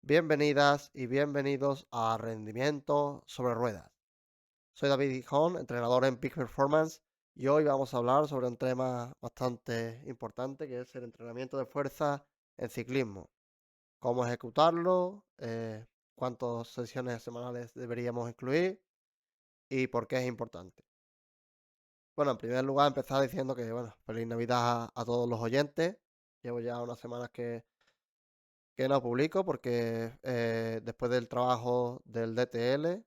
Bienvenidas y bienvenidos a Rendimiento sobre Ruedas. Soy David Gijón, entrenador en Peak Performance, y hoy vamos a hablar sobre un tema bastante importante que es el entrenamiento de fuerza en ciclismo. Cómo ejecutarlo, cuántas sesiones semanales deberíamos incluir y por qué es importante. Bueno, en primer lugar, empezar diciendo que, bueno, feliz Navidad a todos los oyentes. Llevo ya unas semanas que no publico porque después del trabajo del DTL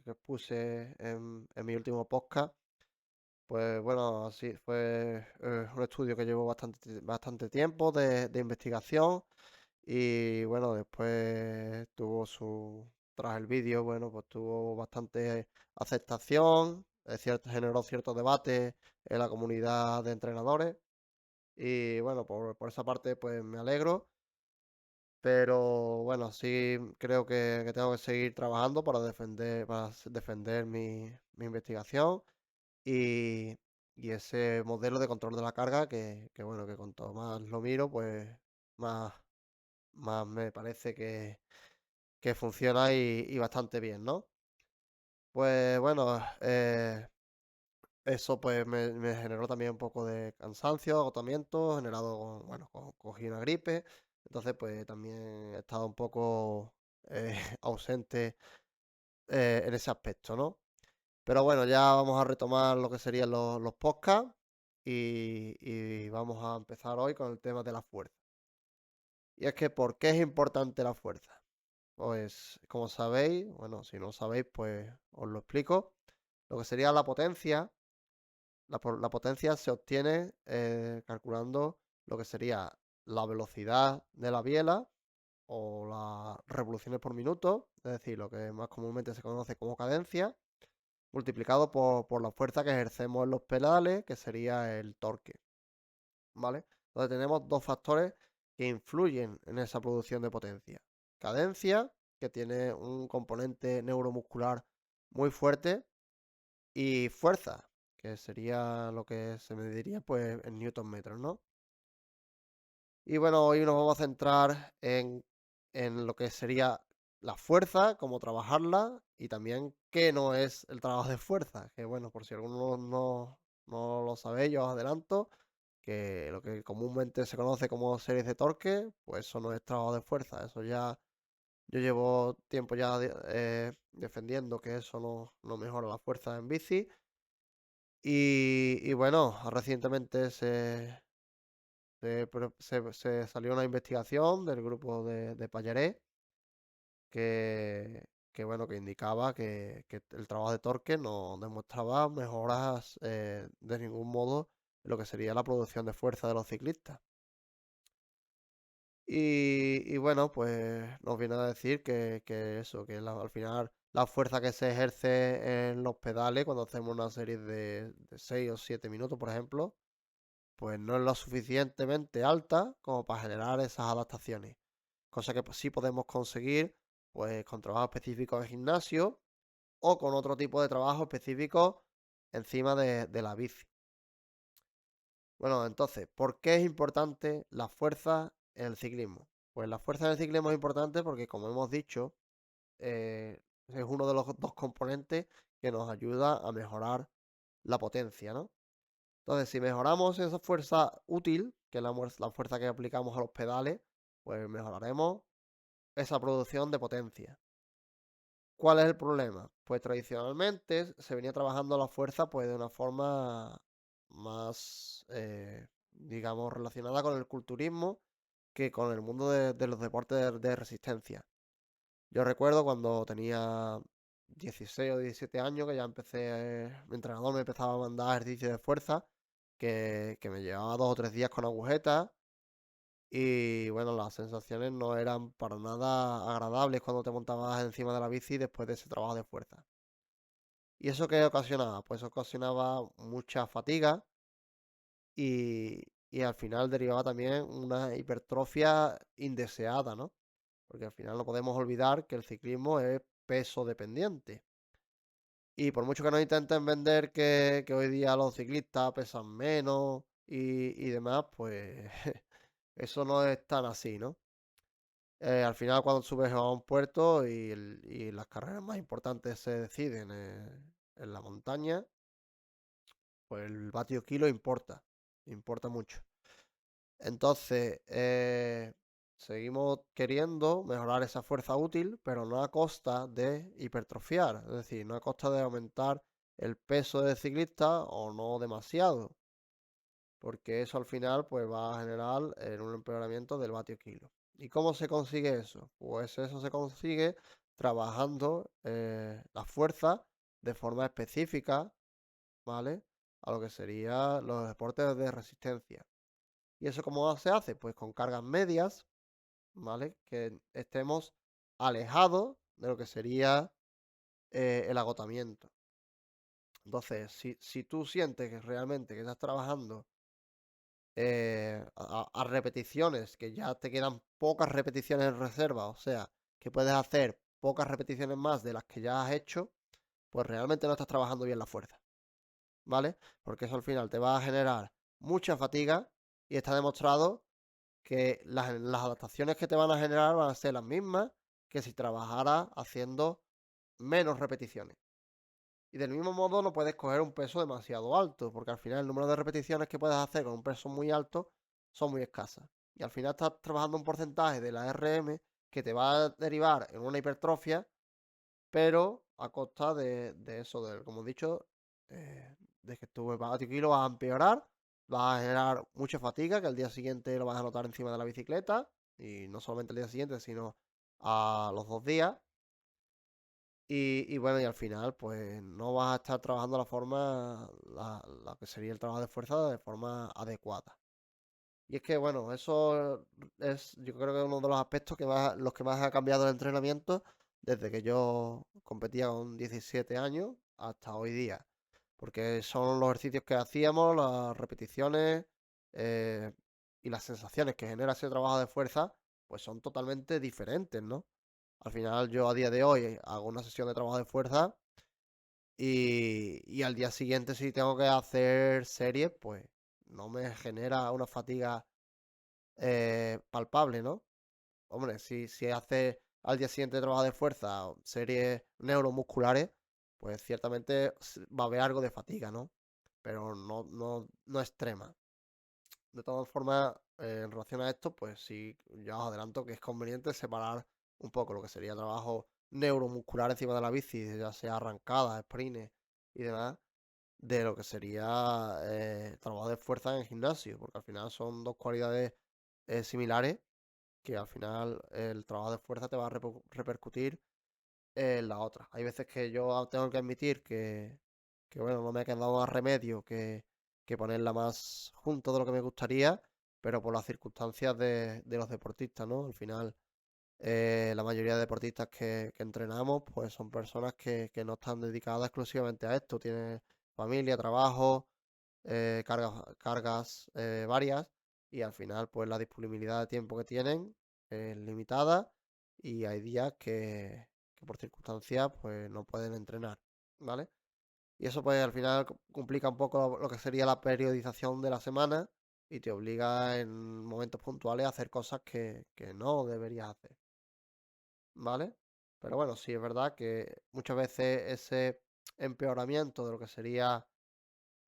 que puse en mi último podcast, pues bueno, así fue un estudio que llevó bastante tiempo de investigación y bueno, después tras el vídeo, bueno, pues tuvo bastante aceptación, generó cierto debate en la comunidad de entrenadores y bueno, por esa parte pues me alegro. Pero bueno, sí creo que tengo que seguir trabajando para defender mi investigación y, y ese modelo de control de la carga que bueno, que cuanto más lo miro, pues más, más me parece que funciona y bastante bien, ¿no? Pues bueno, eso pues me generó también un poco de cansancio, agotamiento, generado bueno, cogí una gripe, entonces pues también he estado un poco ausente en ese aspecto, ¿no? Pero bueno, ya vamos a retomar lo que serían los podcasts y vamos a empezar hoy con el tema de la fuerza. Y es que, ¿por qué es importante la fuerza? Pues como sabéis, bueno, si no lo sabéis, pues os lo explico. Lo que sería la potencia. La potencia se obtiene calculando lo que sería la velocidad de la biela o las revoluciones por minuto, es decir, lo que más comúnmente se conoce como cadencia, multiplicado por la fuerza que ejercemos en los pedales, que sería el torque, ¿vale? Entonces tenemos dos factores que influyen en esa producción de potencia. Cadencia, que tiene un componente neuromuscular muy fuerte, y fuerza, que sería lo que se mediría pues en newton metros, ¿no? Y bueno, hoy nos vamos a centrar en lo que sería la fuerza, cómo trabajarla y también qué no es el trabajo de fuerza. Que bueno, por si alguno no lo sabéis, yo os adelanto que lo que comúnmente se conoce como series de torque, pues eso no es trabajo de fuerza. Eso ya, yo llevo tiempo ya defendiendo que eso no mejora la fuerza en bici. Y bueno, recientemente se salió una investigación del grupo de Pallaré bueno, que indicaba que el trabajo de torque no demostraba mejoras de ningún modo en lo que sería la producción de fuerza de los ciclistas. Y bueno, pues nos viene a decir que eso, al final la fuerza que se ejerce en los pedales cuando hacemos una serie de 6 o 7 minutos, por ejemplo, pues no es lo suficientemente alta como para generar esas adaptaciones. Cosa que pues, sí podemos conseguir pues con trabajo específico en gimnasio o con otro tipo de trabajo específico encima de la bici. Bueno, entonces, ¿por qué es importante la fuerza en el ciclismo? Pues la fuerza en el ciclismo es importante porque, como hemos dicho, es uno de los dos componentes que nos ayuda a mejorar la potencia, ¿no? Entonces, si mejoramos esa fuerza útil, que es la fuerza que aplicamos a los pedales, pues mejoraremos esa producción de potencia. ¿Cuál es el problema? Pues tradicionalmente se venía trabajando la fuerza pues de una forma más, digamos, relacionada con el culturismo que con el mundo de los deportes de resistencia. Yo recuerdo cuando tenía 16 o 17 años que ya mi entrenador me empezaba a mandar ejercicios de fuerza que me llevaba 2 o 3 días con agujetas y bueno, las sensaciones no eran para nada agradables cuando te montabas encima de la bici después de ese trabajo de fuerza. ¿Y eso qué ocasionaba? Pues ocasionaba mucha fatiga y al final derivaba también una hipertrofia indeseada, ¿no? Porque al final no podemos olvidar que el ciclismo es peso dependiente. Y por mucho que nos intenten vender que hoy día los ciclistas pesan menos y demás, pues eso no es tan así, ¿no? Al final cuando subes a un puerto y las carreras más importantes se deciden en la montaña, pues el vatio kilo importa mucho. Entonces, seguimos queriendo mejorar esa fuerza útil, pero no a costa de hipertrofiar, es decir, no a costa de aumentar el peso del ciclista o no demasiado, porque eso al final pues va a generar un empeoramiento del vatio kilo. ¿Y cómo se consigue eso? Pues eso se consigue trabajando la fuerza de forma específica, ¿vale? A lo que serían los deportes de resistencia. ¿Y eso cómo se hace? Pues con cargas medias, ¿vale? Que estemos alejados de lo que sería el agotamiento. Entonces, si tú sientes que realmente que estás trabajando a repeticiones, que ya te quedan pocas repeticiones en reserva, o sea, que puedes hacer pocas repeticiones más de las que ya has hecho, pues realmente no estás trabajando bien la fuerza, ¿vale? Porque eso al final te va a generar mucha fatiga y está demostrado que las adaptaciones que te van a generar van a ser las mismas que si trabajaras haciendo menos repeticiones. Y del mismo modo no puedes coger un peso demasiado alto, porque al final el número de repeticiones que puedes hacer con un peso muy alto son muy escasas. Y al final estás trabajando un porcentaje de la RM que te va a derivar en una hipertrofia, pero a costa de eso, como he dicho, de que tu vatio kilo va a empeorar, vas a generar mucha fatiga, que al día siguiente lo vas a notar encima de la bicicleta, y no solamente el día siguiente, sino a los 2 días. Y bueno, y al final, pues no vas a estar trabajando la que sería el trabajo de fuerza de forma adecuada. Y es que, bueno, eso es, yo creo que es uno de los aspectos los que más ha cambiado el entrenamiento desde que yo competía con 17 años hasta hoy día. Porque son los ejercicios que hacíamos, las repeticiones eh, y las sensaciones que genera ese trabajo de fuerza, pues son totalmente diferentes, ¿no? Al final yo a día de hoy hago una sesión de trabajo de fuerza y al día siguiente si tengo que hacer series, pues no me genera una fatiga palpable, ¿no? Hombre, si hace al día siguiente trabajo de fuerza o series neuromusculares, pues ciertamente va a haber algo de fatiga, ¿no? Pero no extrema. De todas formas, en relación a esto, pues sí, ya os adelanto que es conveniente separar un poco lo que sería trabajo neuromuscular encima de la bici, ya sea arrancada, sprint y demás, de lo que sería trabajo de fuerza en el gimnasio, porque al final son dos cualidades similares que al final el trabajo de fuerza te va a repercutir en la otra. Hay veces que yo tengo que admitir que bueno, no me ha quedado más remedio que ponerla más junto de lo que me gustaría, pero por las circunstancias de los deportistas, ¿no? Al final, la mayoría de deportistas que entrenamos, pues son personas que no están dedicadas exclusivamente a esto. Tienen familia, trabajo, cargas varias y al final pues la disponibilidad de tiempo que tienen es limitada y hay días que por circunstancias pues no pueden entrenar, ¿vale? Y eso pues al final complica un poco lo que sería la periodización de la semana y te obliga en momentos puntuales a hacer cosas que no deberías hacer, ¿vale? Pero bueno, sí es verdad que muchas veces ese empeoramiento de lo que sería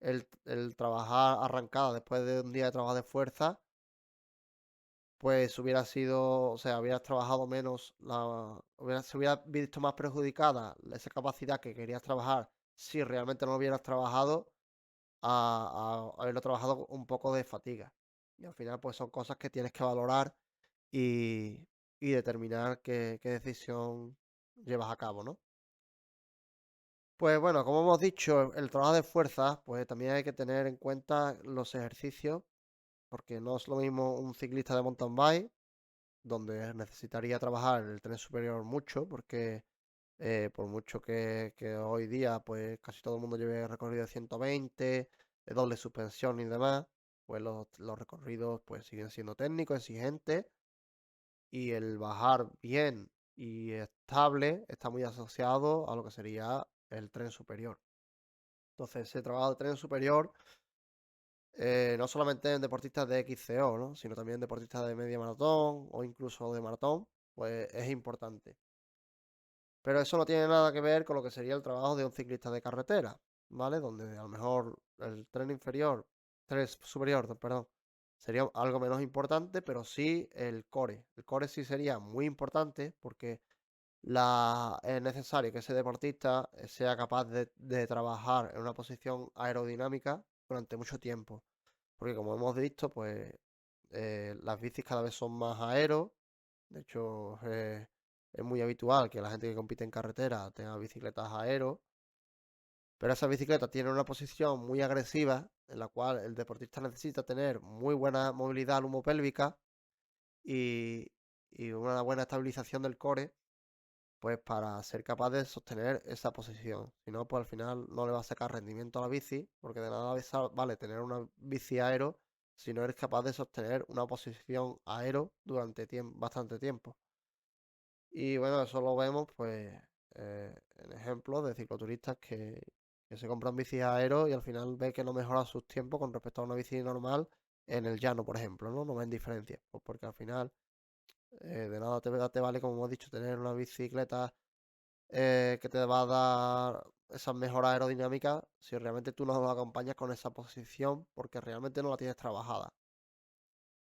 el trabajar arrancada después de un día de trabajo de fuerza, pues hubiera sido, o sea, hubieras trabajado menos, se hubiera visto más perjudicada esa capacidad que querías trabajar si realmente no lo hubieras trabajado a haberlo trabajado un poco de fatiga. Y al final, pues son cosas que tienes que valorar y, y determinar qué decisión llevas a cabo, ¿no? Pues bueno, como hemos dicho, el trabajo de fuerza, pues también hay que tener en cuenta los ejercicios porque no es lo mismo un ciclista de mountain bike, donde necesitaría trabajar el tren superior mucho, porque por mucho que hoy día pues casi todo el mundo lleve recorrido de 120, de doble suspensión y demás, pues los recorridos pues siguen siendo técnicos, exigentes, y el bajar bien y estable está muy asociado a lo que sería el tren superior. Entonces, ese trabajo de tren superior no solamente en deportistas de XCO, ¿no? Sino también deportistas de media maratón o incluso de maratón. pues es importante. Pero eso no tiene nada que ver con lo que sería el trabajo de un ciclista de carretera, ¿vale? Donde a lo mejor el tren inferior, tren superior, perdón, sería algo menos importante, pero sí el core. El core sí sería muy importante porque es necesario que ese deportista sea capaz de trabajar en una posición aerodinámica durante mucho tiempo. Porque como hemos visto, pues las bicis cada vez son más aero. De hecho, es muy habitual que la gente que compite en carretera tenga bicicletas aero. Pero esa bicicleta tiene una posición muy agresiva en la cual el deportista necesita tener muy buena movilidad lumopélvica y, y una buena estabilización del core, pues para ser capaz de sostener esa posición. Si no, pues al final no le va a sacar rendimiento a la bici, porque de nada vale tener una bici aero si no eres capaz de sostener una posición aero durante bastante tiempo. Y bueno, eso lo vemos pues en ejemplos de cicloturistas que se compran bicis aero y al final ve que no mejora sus tiempos con respecto a una bici normal en el llano, por ejemplo, ¿no? No ven diferencia, pues porque al final de nada te vale, como hemos dicho, tener una bicicleta que te va a dar esas mejoras aerodinámicas si realmente tú no lo acompañas con esa posición porque realmente no la tienes trabajada.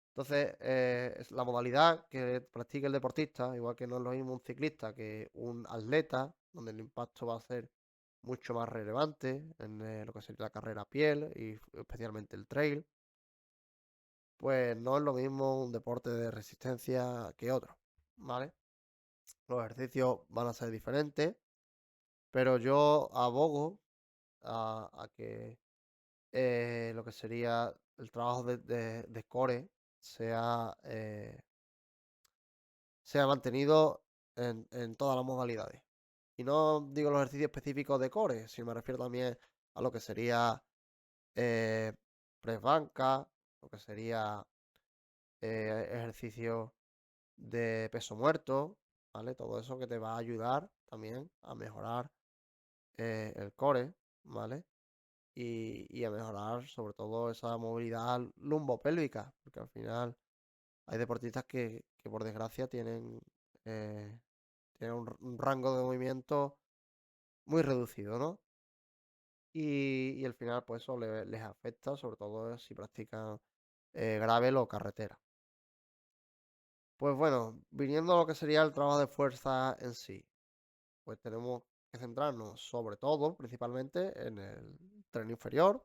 Entonces, es la modalidad que practique el deportista, igual que no es lo mismo un ciclista que un atleta, donde el impacto va a ser mucho más relevante en lo que sería la carrera a piel y especialmente el trail, pues no es lo mismo un deporte de resistencia que otro, ¿vale? Los ejercicios van a ser diferentes, pero yo abogo a que lo que sería el trabajo de core sea, sea mantenido en todas las modalidades. Y no digo los ejercicios específicos de core, sino me refiero también a lo que sería eh, press banca, lo que sería ejercicio de peso muerto, ¿vale? Todo eso que te va a ayudar también a mejorar el core, ¿vale? Y a mejorar sobre todo esa movilidad lumbopélvica, porque al final hay deportistas que por desgracia eh, tienen un rango de movimiento muy reducido, ¿no? Y al final pues eso les afecta, sobre todo si practican gravel o carretera. Pues bueno, viniendo a lo que sería el trabajo de fuerza en sí, pues tenemos que centrarnos sobre todo, principalmente, en el tren inferior,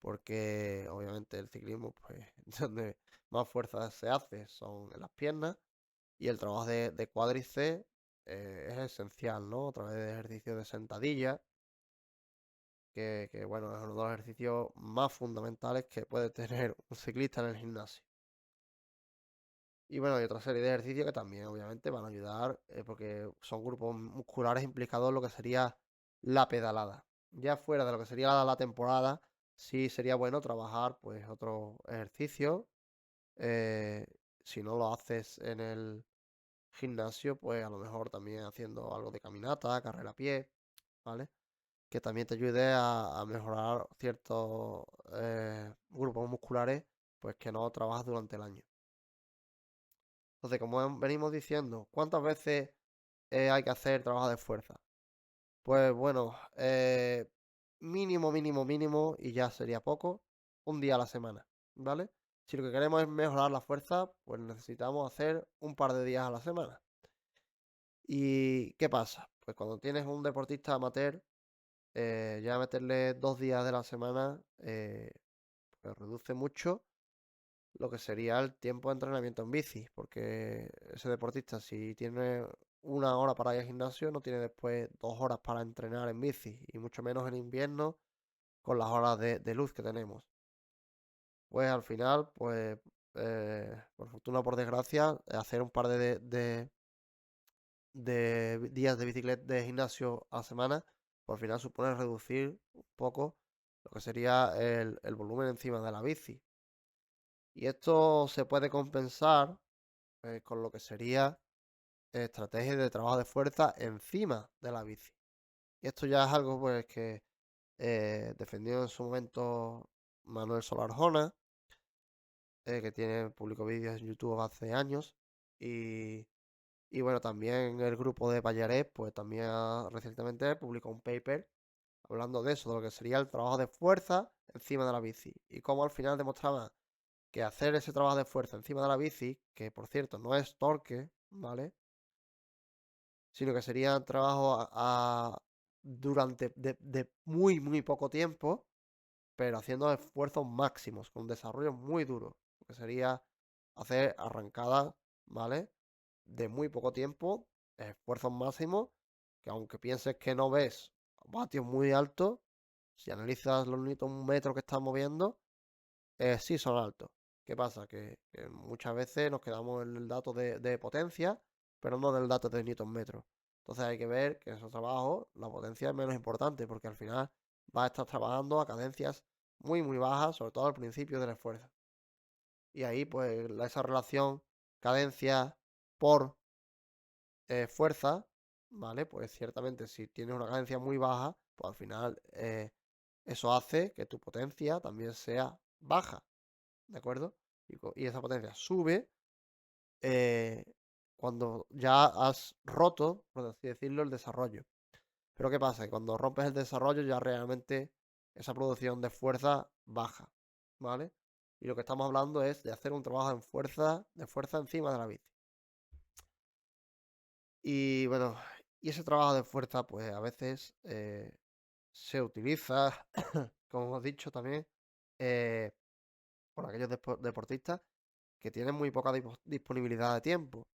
porque obviamente el ciclismo, pues donde más fuerza se hace son en las piernas y el trabajo de cuádriceps es esencial, ¿no? A través de ejercicios de sentadilla, bueno, es uno de los ejercicios más fundamentales que puede tener un ciclista en el gimnasio. Y bueno, hay otra serie de ejercicios que también obviamente van a ayudar porque son grupos musculares implicados en lo que sería la pedalada. Ya fuera de lo que sería la temporada, sí sería bueno trabajar pues otros ejercicios. eh, si no lo haces en el gimnasio, pues a lo mejor también haciendo algo de caminata, carrera a pie, ¿vale? Que también te ayude a mejorar ciertos grupos musculares pues que no trabajas durante el año. Entonces, como venimos diciendo, ¿cuántas veces hay que hacer trabajo de fuerza? Pues bueno, mínimo, mínimo, mínimo, y ya sería poco, un día a la semana, ¿vale? Si lo que queremos es mejorar la fuerza, pues necesitamos hacer un par de días a la semana. ¿Y qué pasa? Pues cuando tienes un deportista amateur, ya meterle 2 días de la semana, pues reduce mucho lo que sería el tiempo de entrenamiento en bici, porque ese deportista si tiene 1 hora para ir al gimnasio, no tiene después 2 horas para entrenar en bici, y mucho menos en invierno con las horas de luz que tenemos. Pues al final, pues por fortuna o por desgracia, hacer un par de días de bicicleta de gimnasio a la semana, por final supone reducir un poco lo que sería el volumen encima de la bici. Y esto se puede compensar con lo que sería estrategias de trabajo de fuerza encima de la bici. Y esto ya es algo pues que defendió en su momento Manuel Solar Jona, que tiene publicó vídeos en YouTube hace años. Y, Y bueno, también el grupo de Pallaret, pues también recientemente publicó un paper hablando de eso, de lo que sería el trabajo de fuerza encima de la bici. Y cómo al final demostraban que hacer ese trabajo de fuerza encima de la bici, que por cierto no es torque, ¿vale? Sino que sería trabajo durante de muy, muy poco tiempo, pero haciendo esfuerzos máximos, con un desarrollo muy duro, que sería hacer arrancadas, ¿vale? De muy poco tiempo, esfuerzos máximos, que aunque pienses que no ves vatios muy altos, si analizas los newton metros que estás moviendo, sí son altos. ¿Qué pasa? Que muchas veces nos quedamos en el dato de potencia, pero no en el dato de newton metros. Entonces hay que ver que en esos trabajos la potencia es menos importante, porque al final vas a estar trabajando a cadencias muy, muy bajas, sobre todo al principio del esfuerzo. Y ahí, pues, esa relación cadencia por fuerza, ¿vale? Pues ciertamente si tienes una cadencia muy baja, pues al final eso hace que tu potencia también sea baja, ¿de acuerdo? Y esa potencia sube eh, cuando ya has roto, por así decirlo, el desarrollo. Pero ¿qué pasa? Que cuando rompes el desarrollo ya realmente esa producción de fuerza baja, ¿vale? Y lo que estamos hablando es de hacer un trabajo de fuerza encima de la bici. Y bueno, y ese trabajo de fuerza, pues a veces se utiliza, como hemos dicho también, eh, por aquellos deportistas que tienen muy poca disponibilidad de tiempo,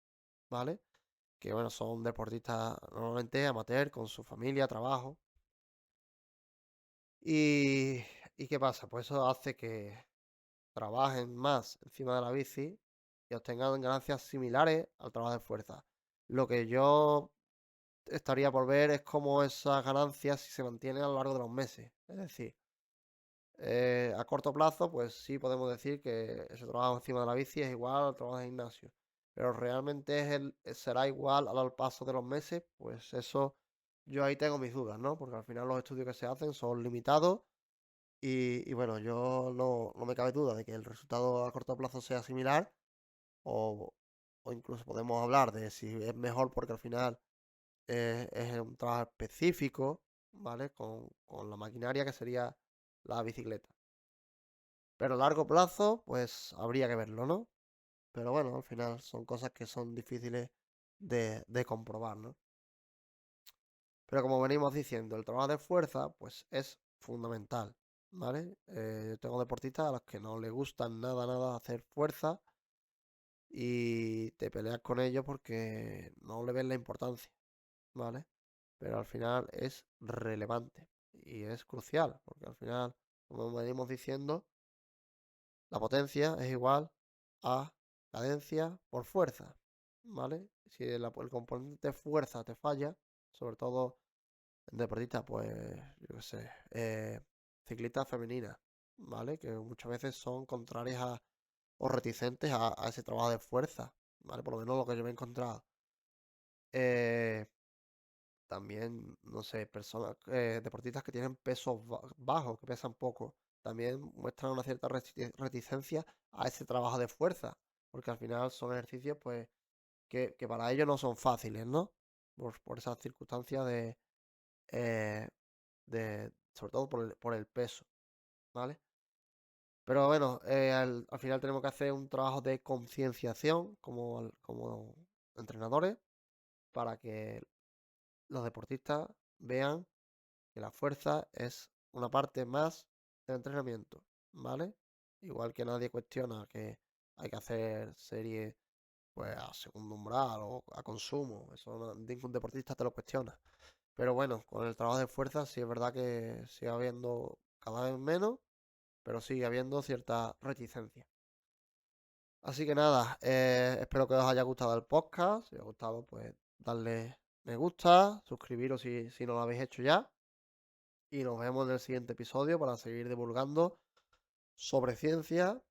¿vale? Que bueno, son deportistas normalmente amateur, con su familia, trabajo. Y, ¿Y qué pasa? Pues eso hace que trabajen más encima de la bici y obtengan ganancias similares al trabajo de fuerza. Lo que yo estaría por ver es cómo esas ganancias se mantienen a lo largo de los meses. Es decir, a corto plazo, pues sí podemos decir que ese trabajo encima de la bici es igual al trabajo de gimnasio. Pero realmente será igual al paso de los meses, pues eso yo ahí tengo mis dudas, ¿no? Porque al final los estudios que se hacen son limitados y bueno, yo no me cabe duda de que el resultado a corto plazo sea similar o, o incluso podemos hablar de si es mejor porque al final es un trabajo específico, ¿vale? Con la maquinaria que sería la bicicleta. Pero a largo plazo, pues habría que verlo, ¿no? Pero bueno, al final son cosas que son difíciles de comprobar, ¿no? Pero como venimos diciendo, el trabajo de fuerza, pues es fundamental, ¿vale? Yo tengo deportistas a los que no les gusta nada, nada hacer fuerza y te peleas con ellos porque no le ven la importancia, ¿vale? Pero al final es relevante y es crucial, porque al final, como venimos diciendo, la potencia es igual a cadencia por fuerza, ¿vale? Si el componente fuerza te falla, sobre todo en deportistas, pues, yo qué sé, ciclistas femeninas, ¿vale? Que muchas veces son contrarias o reticentes a ese trabajo de fuerza, ¿vale? Por lo menos lo que yo me he encontrado. Eh, También, no sé, personas, deportistas que tienen pesos bajos, que pesan poco, también muestran una cierta reticencia a ese trabajo de fuerza, porque al final son ejercicios, pues, que para ellos no son fáciles, ¿no? Por esas circunstancias eh, sobre todo por el peso, ¿vale? Pero bueno, al final tenemos que hacer un trabajo de concienciación como entrenadores para que los deportistas vean que la fuerza es una parte más del entrenamiento, ¿vale? Igual que nadie cuestiona que hay que hacer series pues a segundo umbral o a consumo, eso ningún deportista te lo cuestiona. Pero bueno, con el trabajo de fuerza sí es verdad que sigue habiendo cada vez menos, pero sigue habiendo cierta reticencia. Así que nada, espero que os haya gustado el podcast. Si os ha gustado, pues darle me gusta, suscribiros si no lo habéis hecho ya. Y nos vemos en el siguiente episodio para seguir divulgando sobre ciencia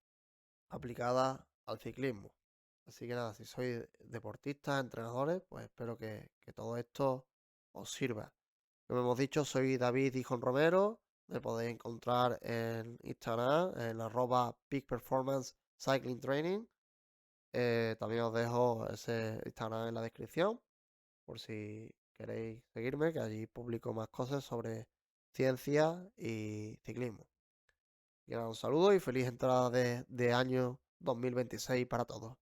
aplicada al ciclismo. Así que nada, si sois deportistas, entrenadores, pues espero que todo esto os sirva. Como hemos dicho, soy David Dijon Romero. Me podéis encontrar en Instagram, en @peak performance cycling training. También os dejo ese Instagram en la descripción por si queréis seguirme, que allí publico más cosas sobre ciencia y ciclismo. Y nada, un saludo y feliz entrada de año 2026 para todos.